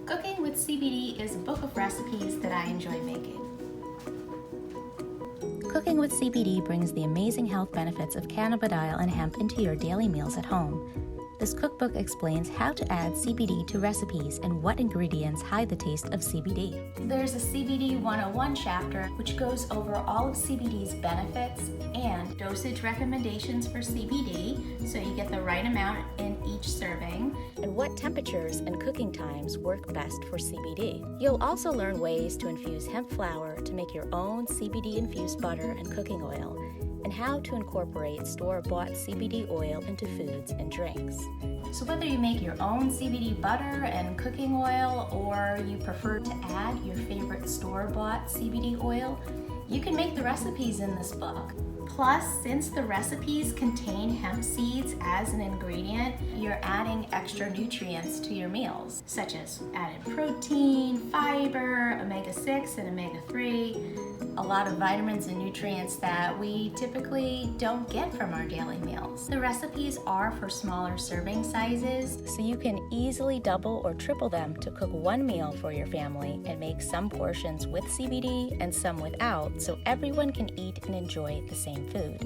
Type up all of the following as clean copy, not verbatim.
Cooking with CBD is a book of recipes that I enjoy making. Cooking with CBD brings the amazing health benefits of cannabidiol and hemp into your daily meals at home. This cookbook explains how to add CBD to recipes and what ingredients hide the taste of CBD. There's a CBD 101 chapter which goes over all of CBD's benefits and dosage recommendations for CBD, so you get the right amount in each serving, and what temperatures and cooking times work best for CBD. You'll also learn ways to infuse hemp flower to make your own CBD-infused butter and cooking oil, and how to incorporate store-bought CBD oil into foods and drinks. So whether you make your own CBD butter and cooking oil, or you prefer to add your favorite store-bought CBD oil, you can make the recipes in this book. Plus, since the recipes contain hemp seeds as an ingredient, you're adding extra nutrients to your meals, such as added protein, fiber, omega-6 and omega-3, a lot of vitamins and nutrients that we typically don't get from our daily meals. The recipes are for smaller serving sizes, so you can easily double or triple them to cook one meal for your family and make some portions with CBD and some without, so everyone can eat and enjoy the same food.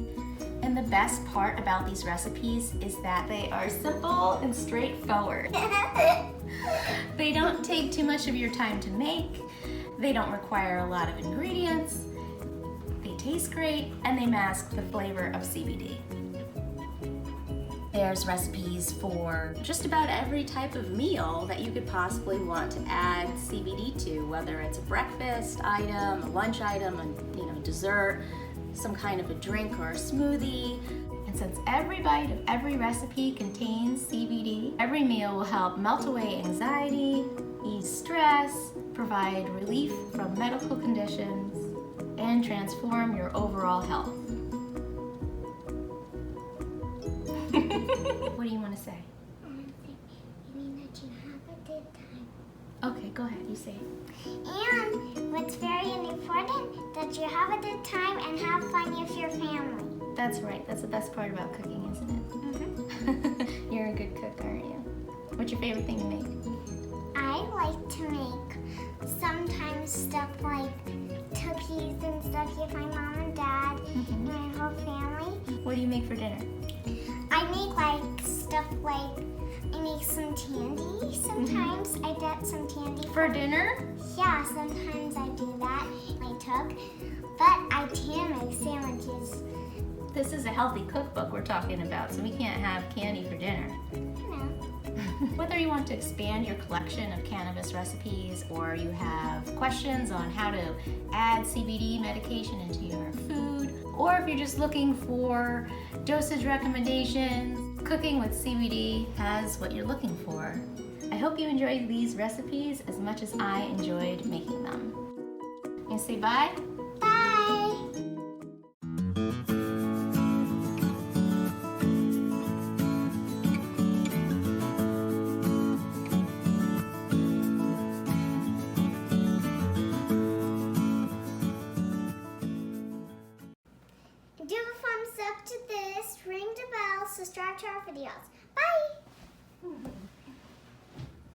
And the best part about these recipes is that they are simple and straightforward. They don't take too much of your time to make, they don't require a lot of ingredients, they taste great, and they mask the flavor of CBD. There's recipes for just about every type of meal that you could possibly want to add CBD to, whether it's a breakfast item, a lunch item, a dessert, some kind of a drink or a smoothie. And since every bite of every recipe contains CBD, every meal will help melt away anxiety, ease stress, provide relief from medical conditions, and transform your overall health. What do you want to say? You mean that you have a good time. Okay, go ahead, you say it. And what's very important, that you have a good time and have fun with your family. That's right, that's the best part about cooking, isn't it? You're a good cook, aren't you? What's your favorite thing to make? I like to make sometimes stuff like cookies and stuff with my mom and dad and my whole family. What do you make for dinner? I make like stuff like, I make some candy sometimes. I get some candy. For dinner? Yeah, sometimes I do that. I took, but I can make sandwiches. This is a healthy cookbook we're talking about, so we can't have candy for dinner. No. Whether you want to expand your collection of cannabis recipes, or you have questions on how to add CBD medication into your food, or if you're just looking for dosage recommendations, Cooking with CBD has what you're looking for. I hope you enjoyed these recipes as much as I enjoyed making them. You say bye? Bye! Give a thumbs up to this, ring the bell, subscribe to our videos. Bye!